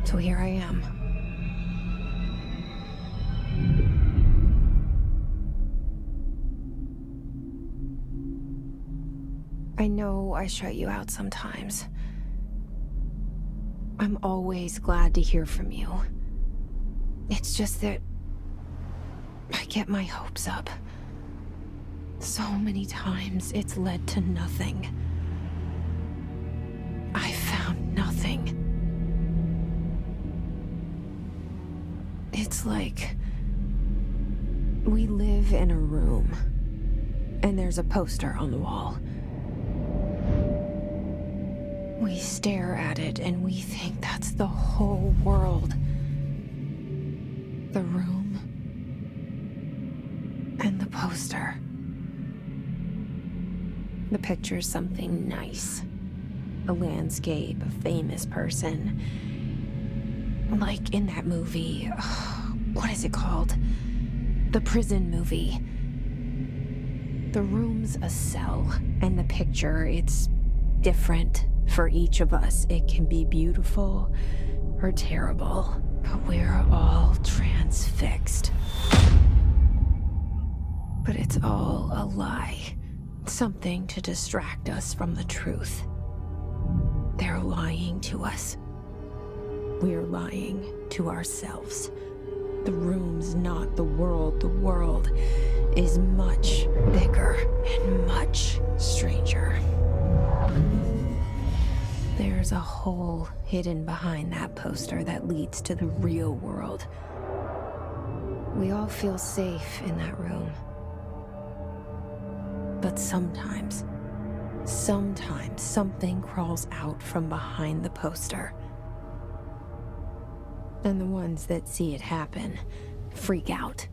So here I am. I know I shut you out sometimes. I'm always glad to hear from you. It's just that I get my hopes up. So many times it's led to nothing. I found nothing. It's like we live in a room, and there's a poster on the wall. We stare at it and we think that's the whole world. The room and the poster. The picture's something nice. A landscape, a famous person. Like in that movie, what is it called? The prison movie. The room's a cell, and the picture, it's different for each of us. It can be beautiful or terrible, but we're all transfixed. But it's all a lie. Something to distract us from the truth. They're lying to us. We're lying to ourselves. The room's not the world. The world is much bigger and much stranger. There's a hole hidden behind that poster that leads to the real world. We all feel safe in that room. But sometimes something crawls out from behind the poster. And the ones that see it happen freak out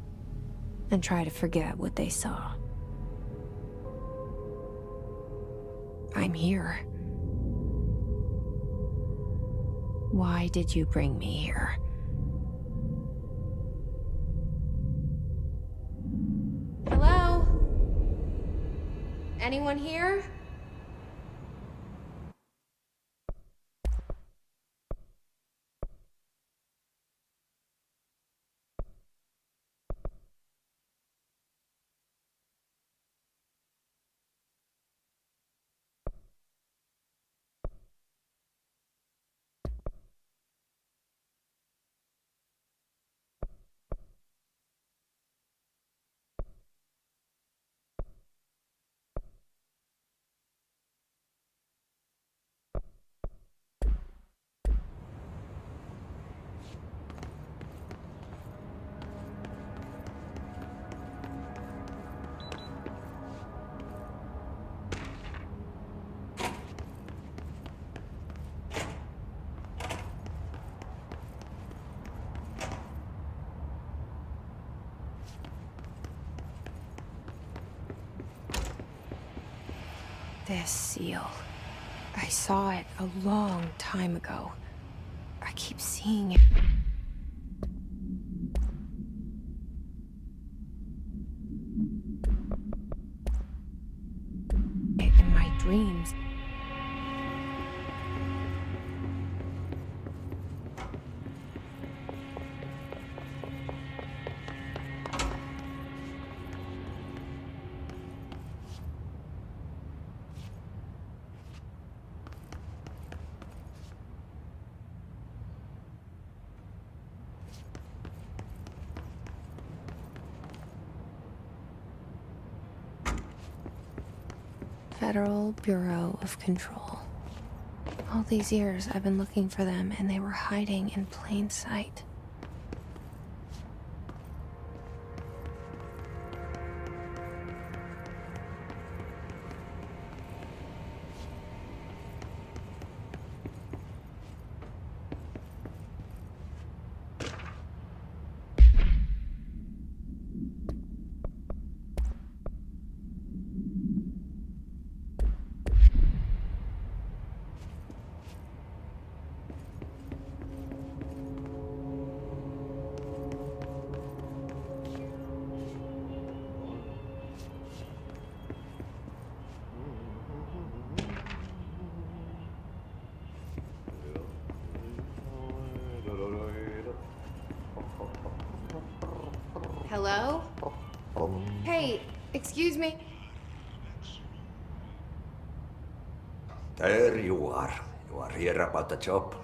and try to forget what they saw. I'm here. Why did you bring me here? Hello? Anyone here? This seal. I saw it a long time ago. I keep seeing it. In my dreams. Federal Bureau of Control. All these years I've been looking for them, and they were hiding in plain sight. Hello? Hey, excuse me. There you are. You are here about the job.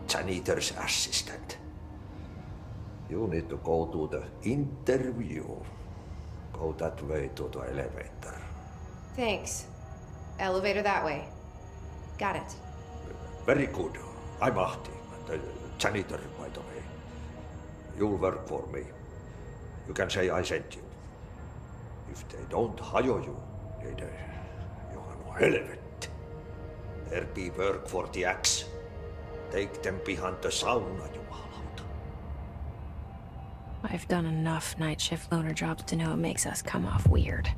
Janitor's assistant. You need to go to the interview. Go that way to the elevator. Thanks. Elevator that way. Got it. Very good. I'm Ahti, the janitor, by the way. You'll work for me. You can say I sent you. If they don't hire you, then you are no helvet. There be work for the axe. Take them behind the sauna, jumalauta. I've done enough night shift loner jobs to know it makes us come off weird.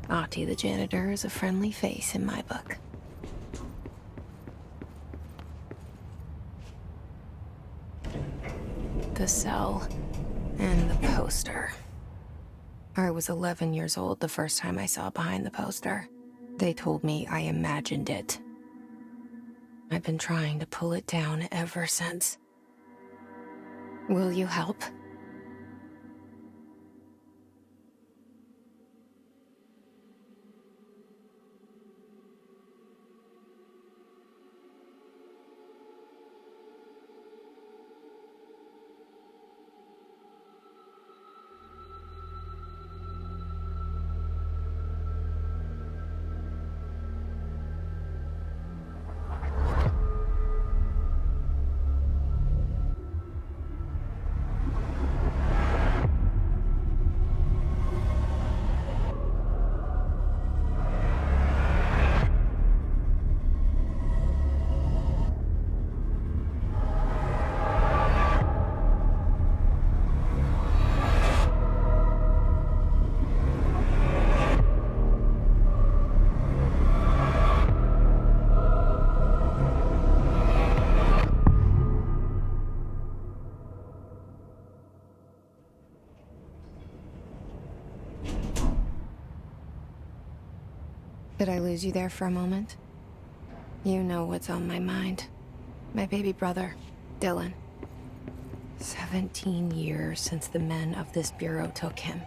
Ahti the janitor is a friendly face in my book. The cell and the poster. I was 11 years old the first time I saw behind the poster. They told me I imagined it. I've been trying to pull it down ever since. Will you help? Did I lose you there for a moment? You know what's on my mind. My baby brother, Dylan. 17 years since the men of this bureau took him.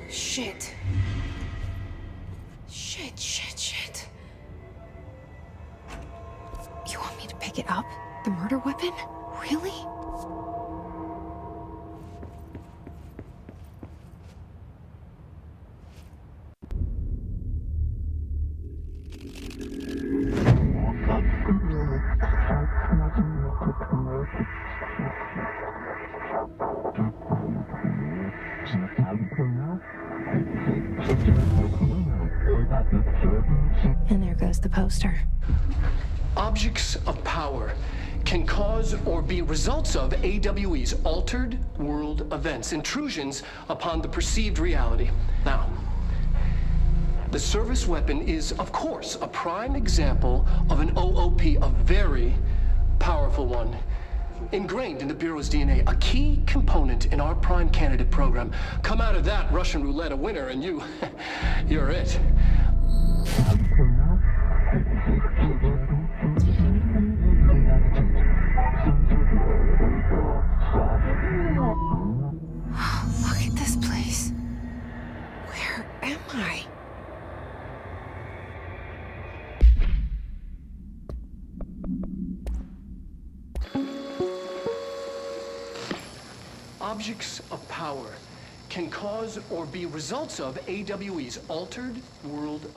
Shit. Shit. You want me to pick it up? The murder weapon? Really? And there goes the poster. Objects of power can cause or be results of AWE's altered world events, intrusions upon the perceived reality. Now, The service weapon is, of course, a prime example of an OOP, a very powerful one. Ingrained in the Bureau's DNA, a key component in our prime candidate program. Come out of that Russian roulette a winner and you're it. Look at this place. Where am I? Objects of power can cause or be results of AWE's altered world.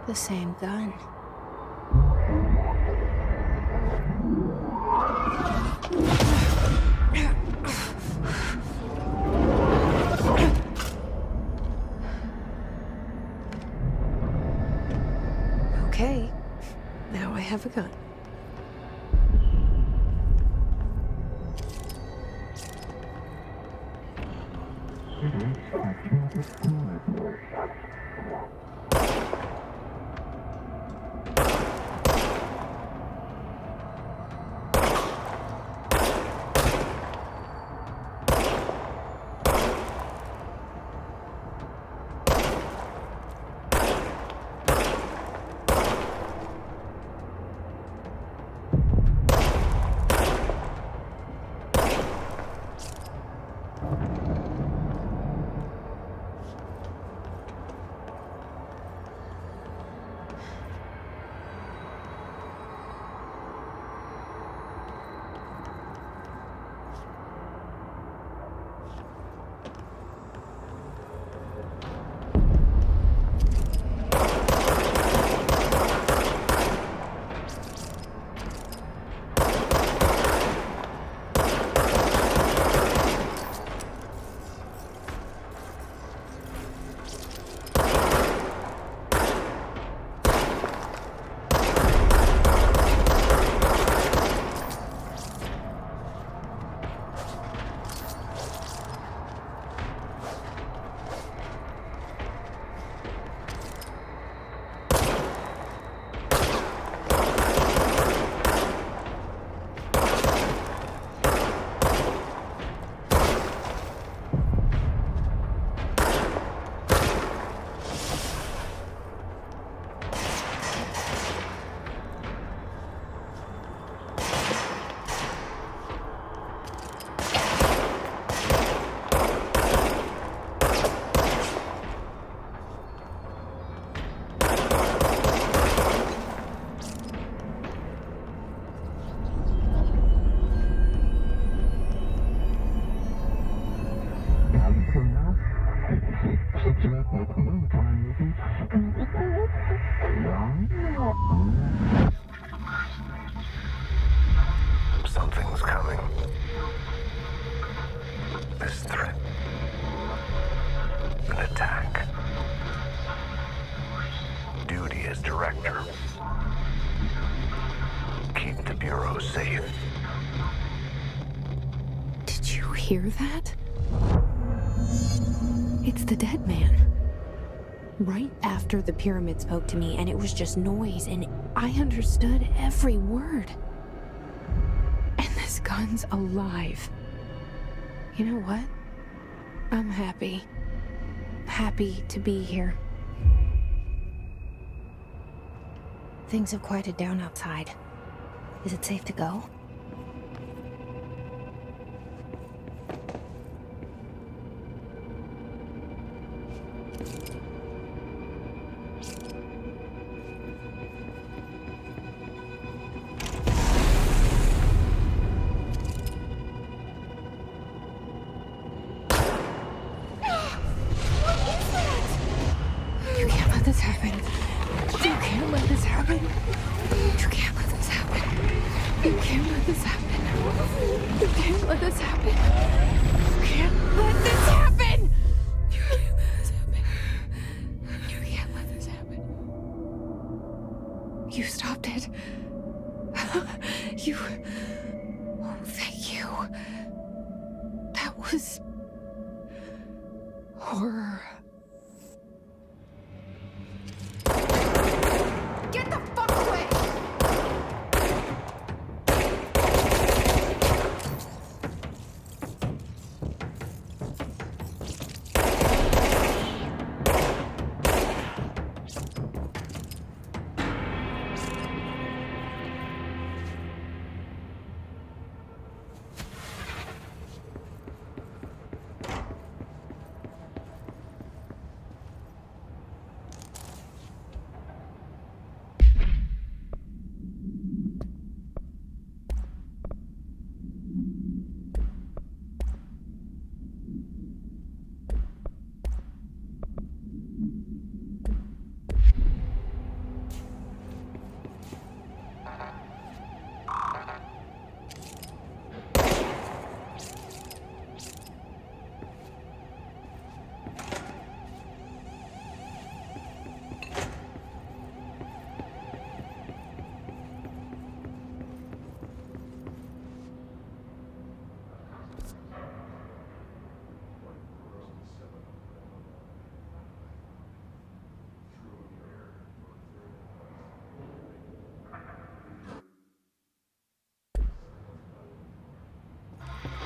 The same gun. Okay, now I have a gun. Something's coming. This threat. An attack. Duty as director. Keep the Bureau safe. Did you hear that? It's the dead man. Right after the pyramid spoke to me, and it was just noise, and I understood every word. This gun's alive. You know what? I'm happy. Happy to be here. Things have quieted down outside. Is it safe to go? You can't let this happen. You can't let this happen. You can't let this happen. You can't let this happen. You can't let this happen. You can't let this happen. You can't let this happen. You can't let this happen. You stopped it. You... Oh, thank you. That was... horror. Get the fuck away!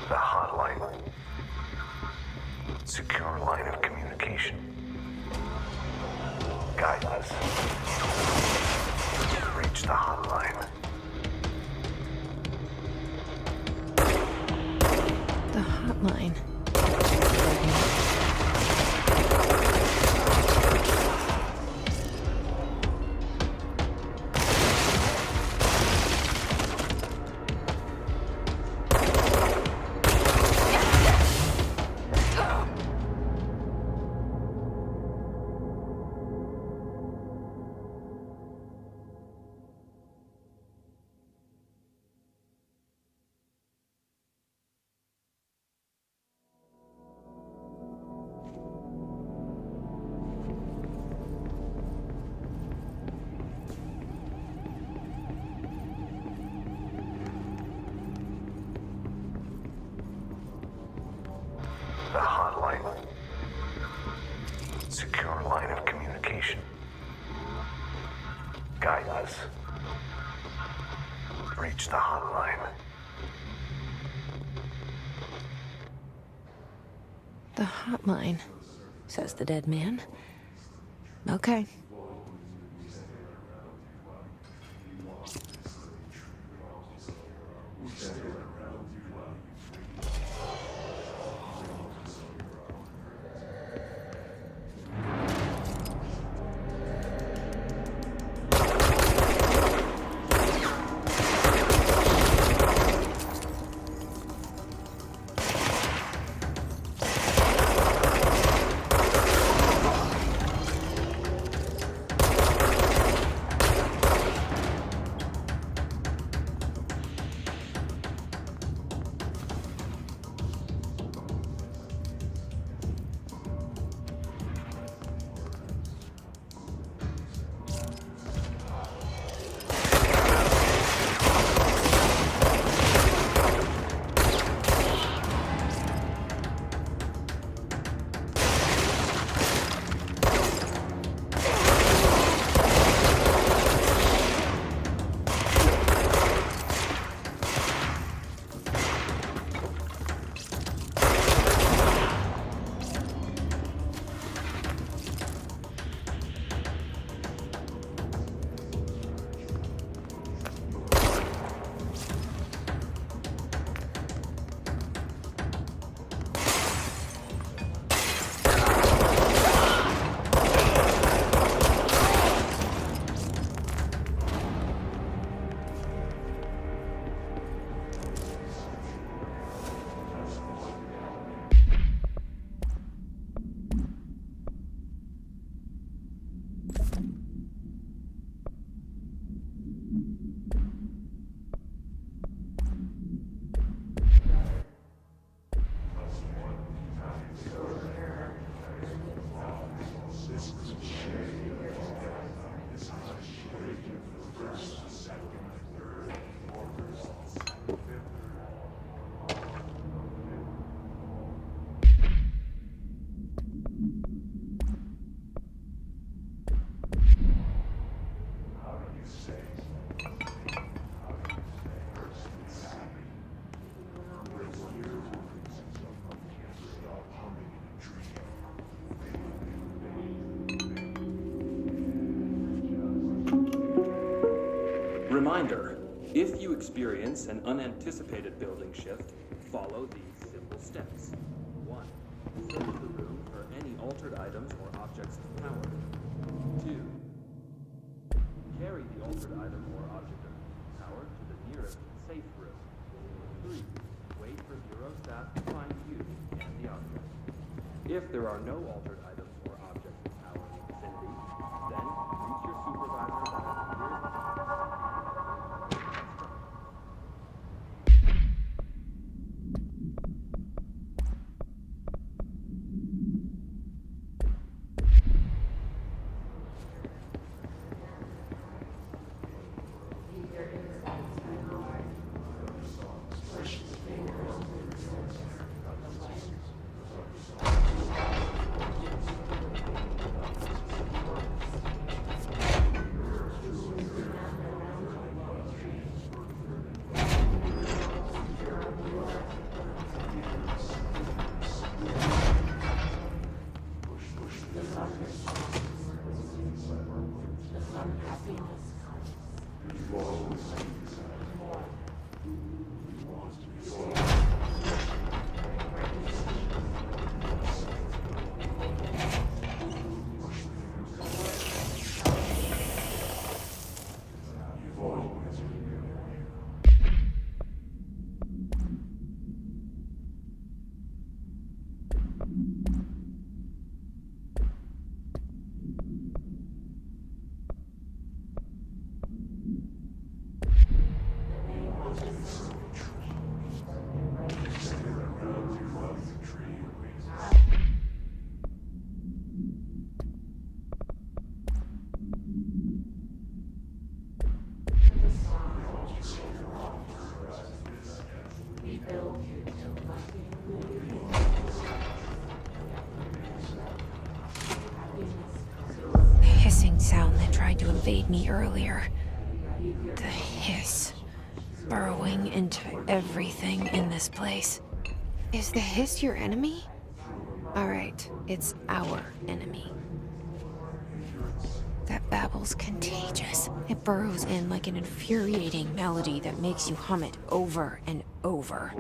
The hotline. Secure line of communication. Guide us. Reach the hotline. The hotline. The hotline. Secure line of communication. Guide us. Reach the hotline. The hotline, says the dead man. Okay. Reminder, if you experience an unanticipated building shift, follow these simple steps. 1. Search the room for any altered items or objects of power. 2. Carry the altered item or object of power to the nearest safe room. 3. Wait for Bureau staff to find you and the object. If there are no altered items or objects of power in the vicinity, then reach your supervisors at the nearest. Sound that tried to invade me earlier. The hiss. Burrowing into everything in this place. Is the hiss your enemy? Alright, it's our enemy. That babble's contagious. It burrows in like an infuriating melody that makes you hum it over and over.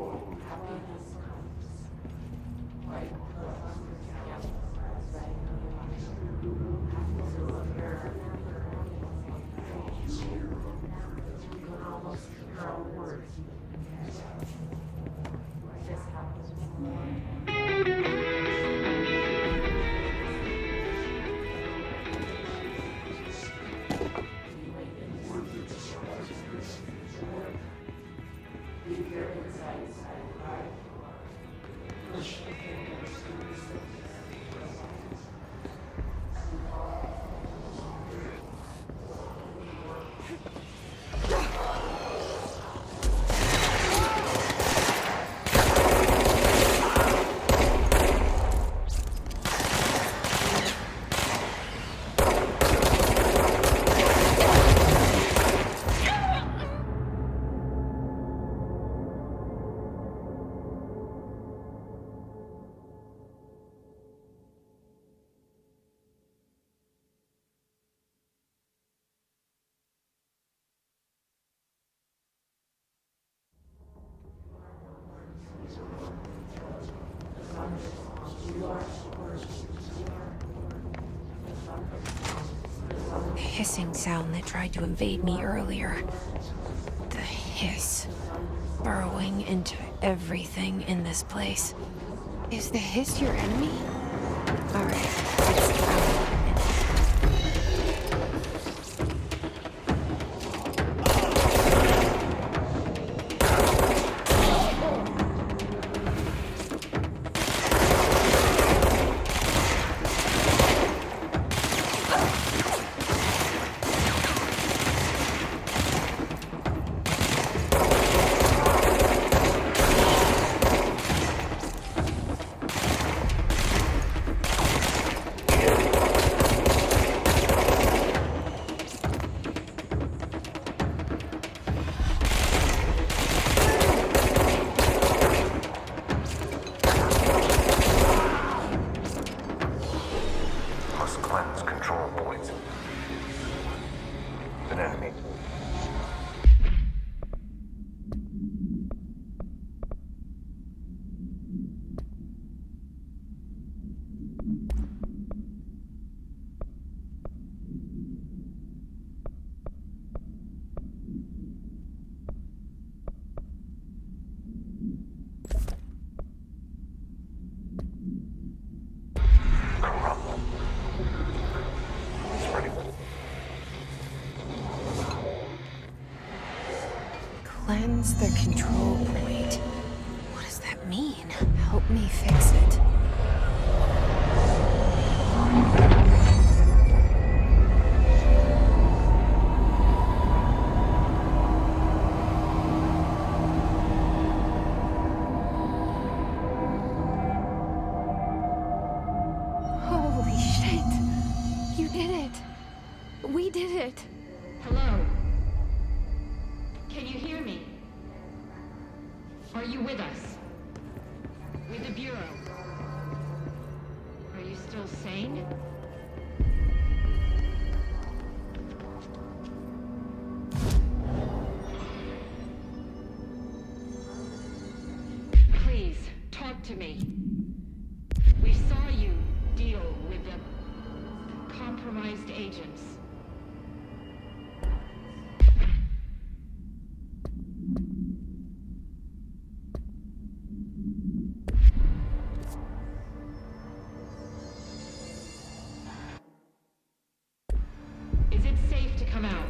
Hissing sound that tried to invade me earlier. The hiss. Burrowing into everything in this place. Is the hiss your enemy? Alright, it's our enemy. Cleanse the control point. What does that mean? Help me fix it. Holy shit! You did it! We did it! Hello? Can you hear me? Are you with us? With the Bureau? Are you still sane? Please, talk to me. We saw you deal with the compromised agents. Is it safe to come out?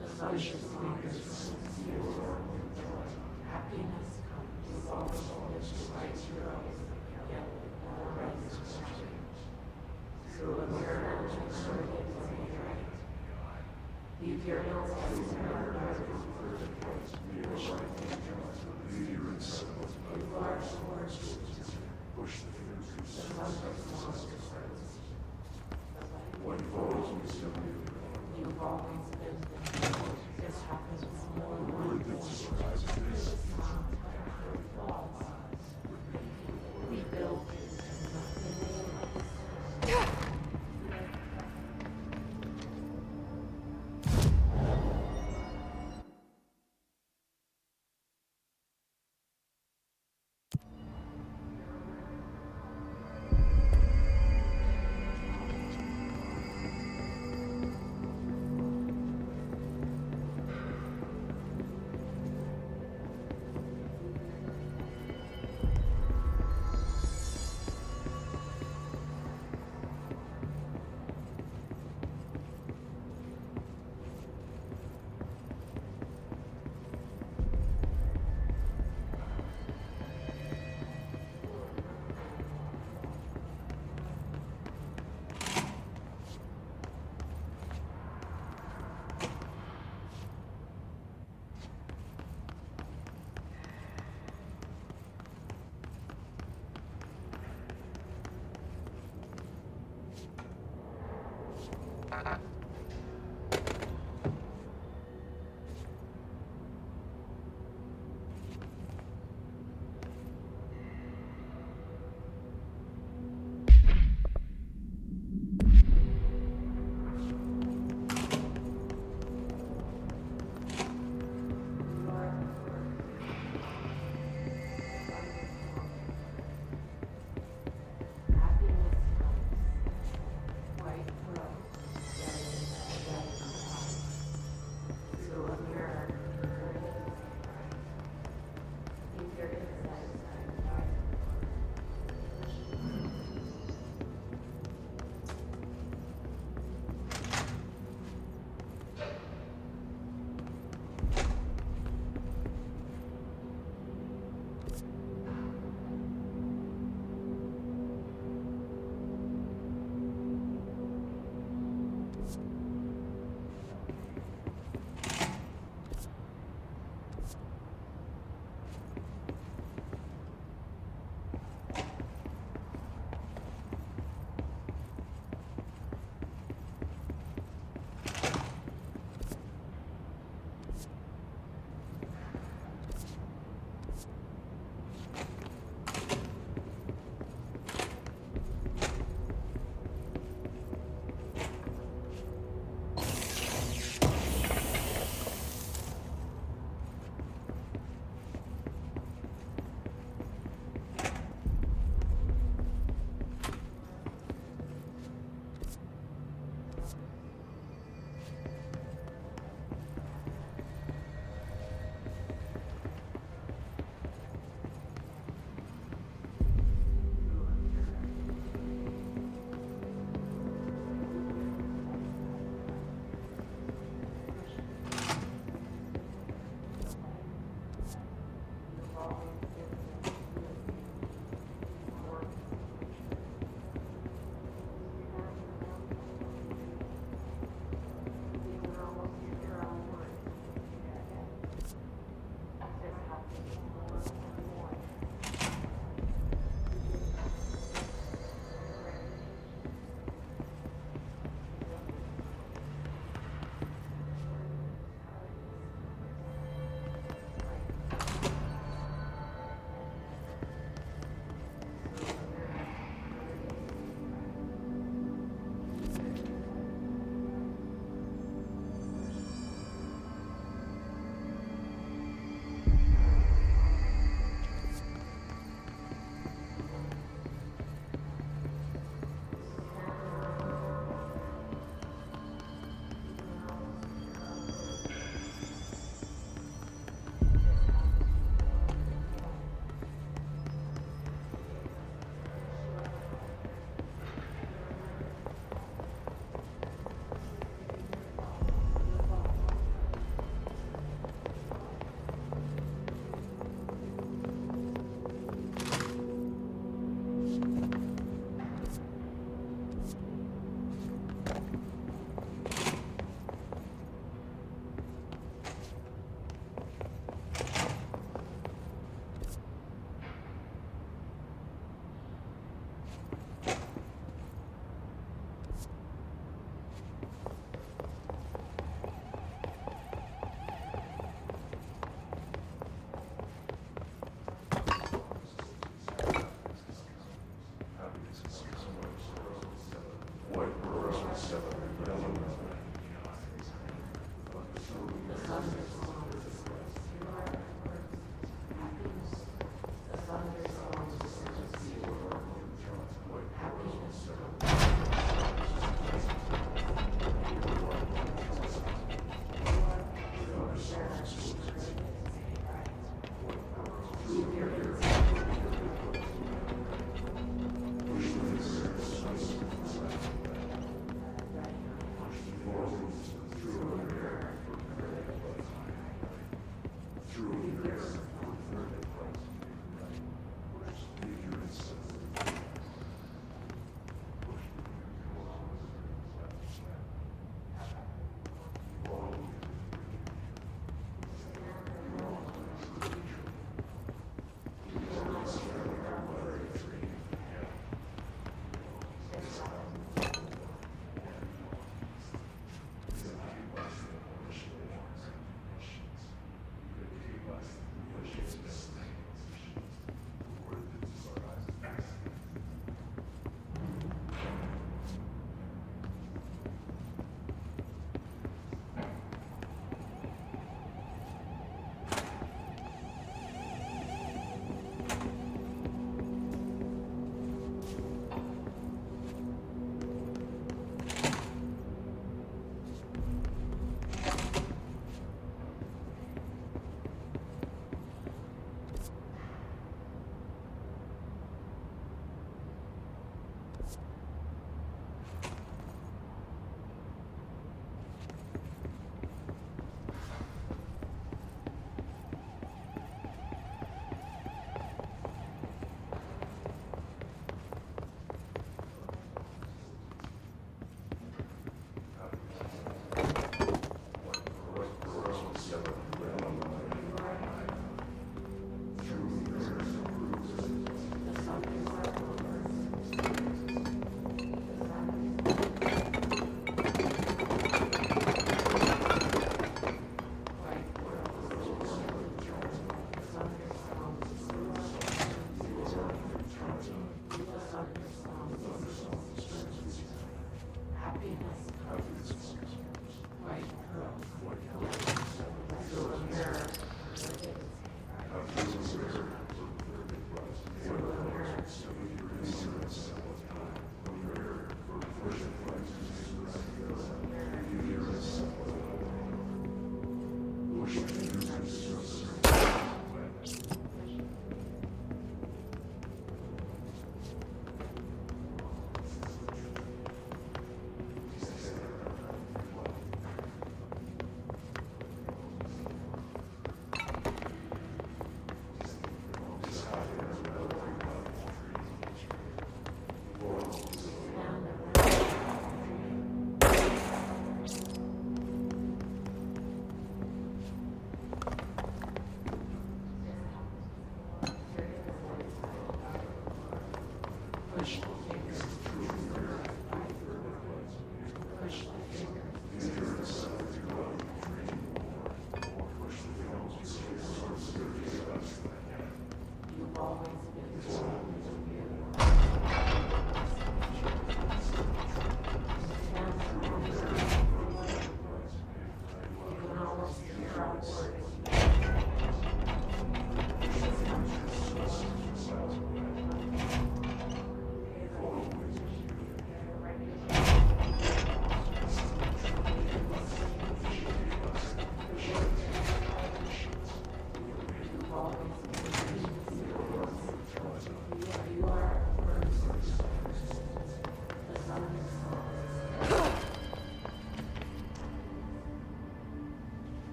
The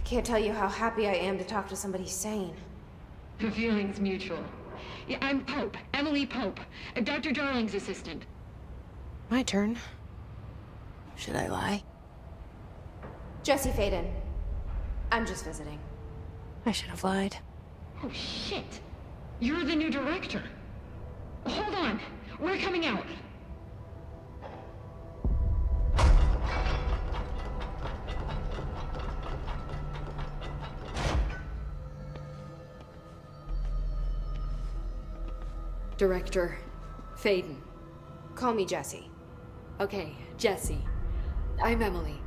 I can't tell you how happy I am to talk to somebody sane. The feeling's mutual. Yeah, I'm Pope, Emily Pope, Dr. Darling's assistant. My turn. Should I lie? Jesse Faden. I'm just visiting. I should have lied. Oh, shit. You're the new director. Hold on. We're coming out. Director Faden. Call me Jesse. Okay, Jesse. I'm Emily.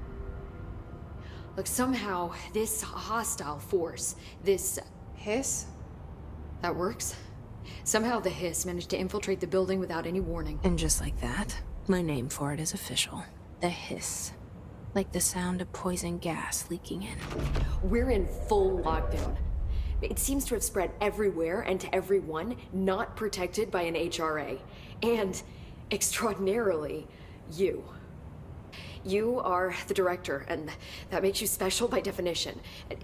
Look, somehow this hostile force, this... Hiss? That works? Somehow the Hiss managed to infiltrate the building without any warning. And just like that, my name for it is official. The Hiss. Like the sound of poison gas leaking in. We're in full lockdown. It seems to have spread everywhere and to everyone not protected by an HRA. And, extraordinarily, you. You are the director, and that makes you special by definition.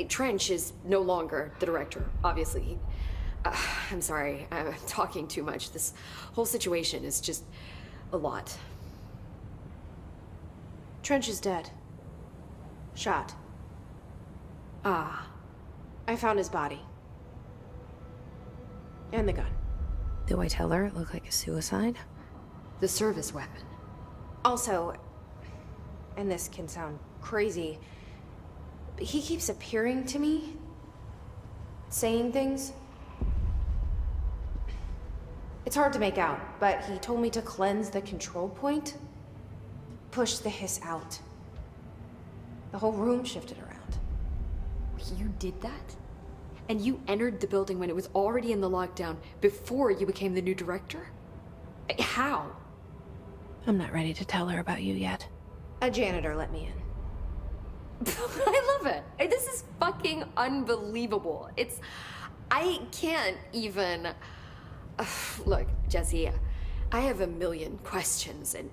Trench is no longer the director, obviously. I'm sorry, I'm talking too much. This whole situation is just a lot. Trench is dead. Shot. Ah. I found his body. And the gun. Do I tell her it looked like a suicide? The service weapon. Also, and this can sound crazy, but he keeps appearing to me, saying things. It's hard to make out, but he told me to cleanse the control point, push the Hiss out. The whole room shifted around. You did that? And you entered the building when it was already in the lockdown before you became the new director? How? I'm not ready to tell her about you yet. A janitor let me in. I love it. This is fucking unbelievable. I can't even... Look, Jesse, I have a million questions, and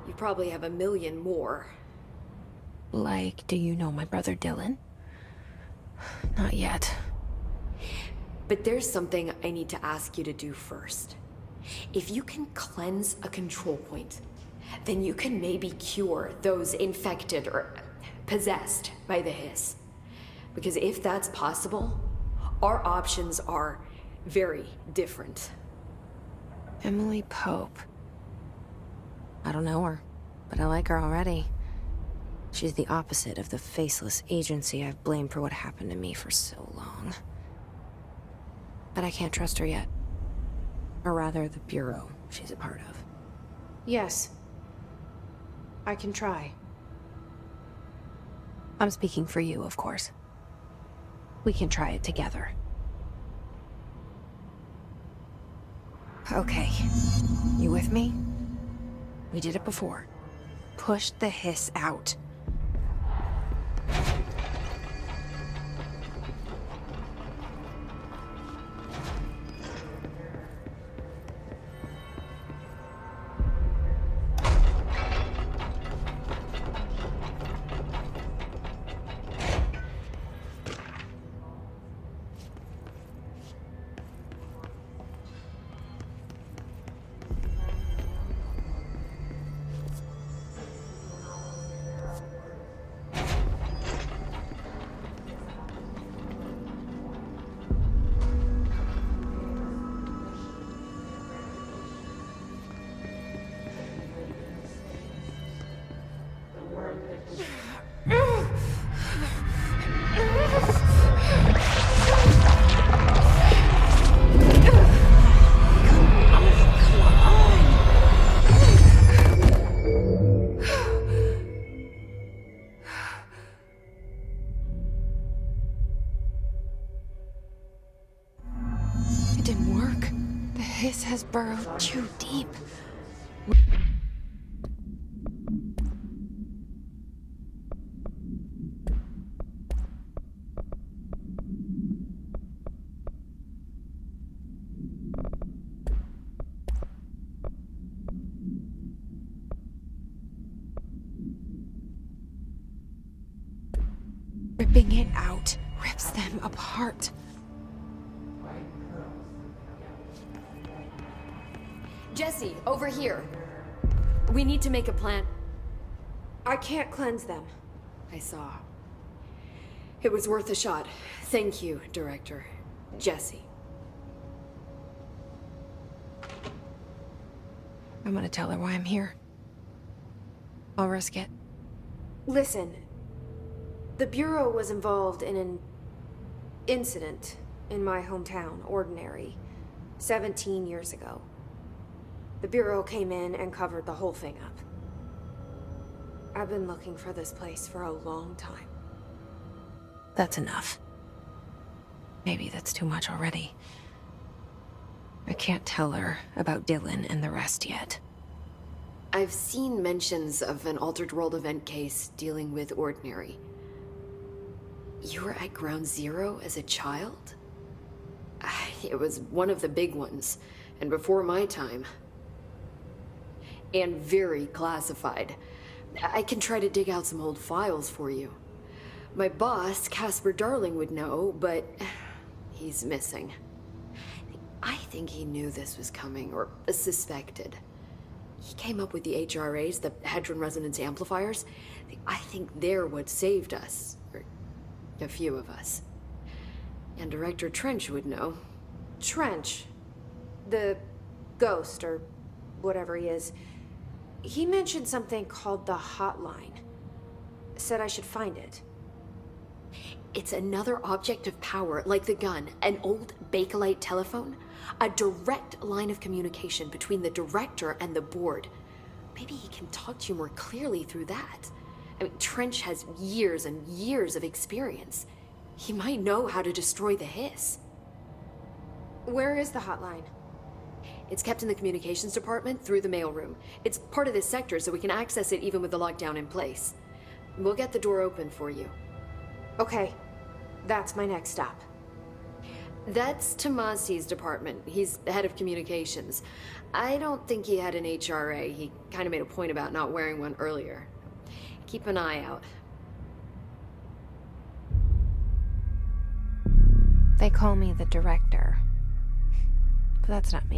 you probably have a million more. Like, do you know my brother Dylan? Not yet. But there's something I need to ask you to do first. If you can cleanse a control point, then you can maybe cure those infected or possessed by the Hiss. Because if that's possible, our options are very different. Emily Pope. I don't know her, but I like her already. She's the opposite of the faceless agency I've blamed for what happened to me for so long. But I can't trust her yet. Or rather, the Bureau she's a part of. Yes. I can try. I'm speaking for you, of course. We can try it together. Okay. You with me? We did it before. Push the Hiss out. It didn't work. The Hiss has burrowed too deep. Ripping it out rips them apart. Jesse, over here. We need to make a plan. I can't cleanse them. I saw. It was worth a shot. Thank you, Director. Jesse. I'm gonna tell her why I'm here. I'll risk it. Listen. The Bureau was involved in an incident in my hometown, Ordinary. 17 years ago. The Bureau came in and covered the whole thing up. I've been looking for this place for a long time. That's enough. Maybe that's too much already. I can't tell her about Dylan and the rest yet. I've seen mentions of an Altered World event case dealing with Ordinary. You were at Ground Zero as a child? It was one of the big ones, and before my time. And very classified. I can try to dig out some old files for you. My boss, Casper Darling, would know, but he's missing. I think he knew this was coming, or suspected. He came up with the HRAs, the Hadron Resonance Amplifiers. I think they're what saved us. Or a few of us. And Director Trench would know. Trench. The ghost, or whatever he is. He mentioned something called the Hotline. Said I should find it. It's another object of power, like the gun, an old Bakelite telephone. A direct line of communication between the director and the board. Maybe he can talk to you more clearly through that. I mean, Trench has years and years of experience. He might know how to destroy the Hiss. Where is the hotline? It's kept in the communications department through the mailroom. It's part of this sector, so we can access it even with the lockdown in place. We'll get the door open for you. Okay, that's my next stop. That's Tomasi's department. He's head of communications. I don't think he had an HRA. He kind of made a point about not wearing one earlier. Keep an eye out. They call me the director. But that's not me.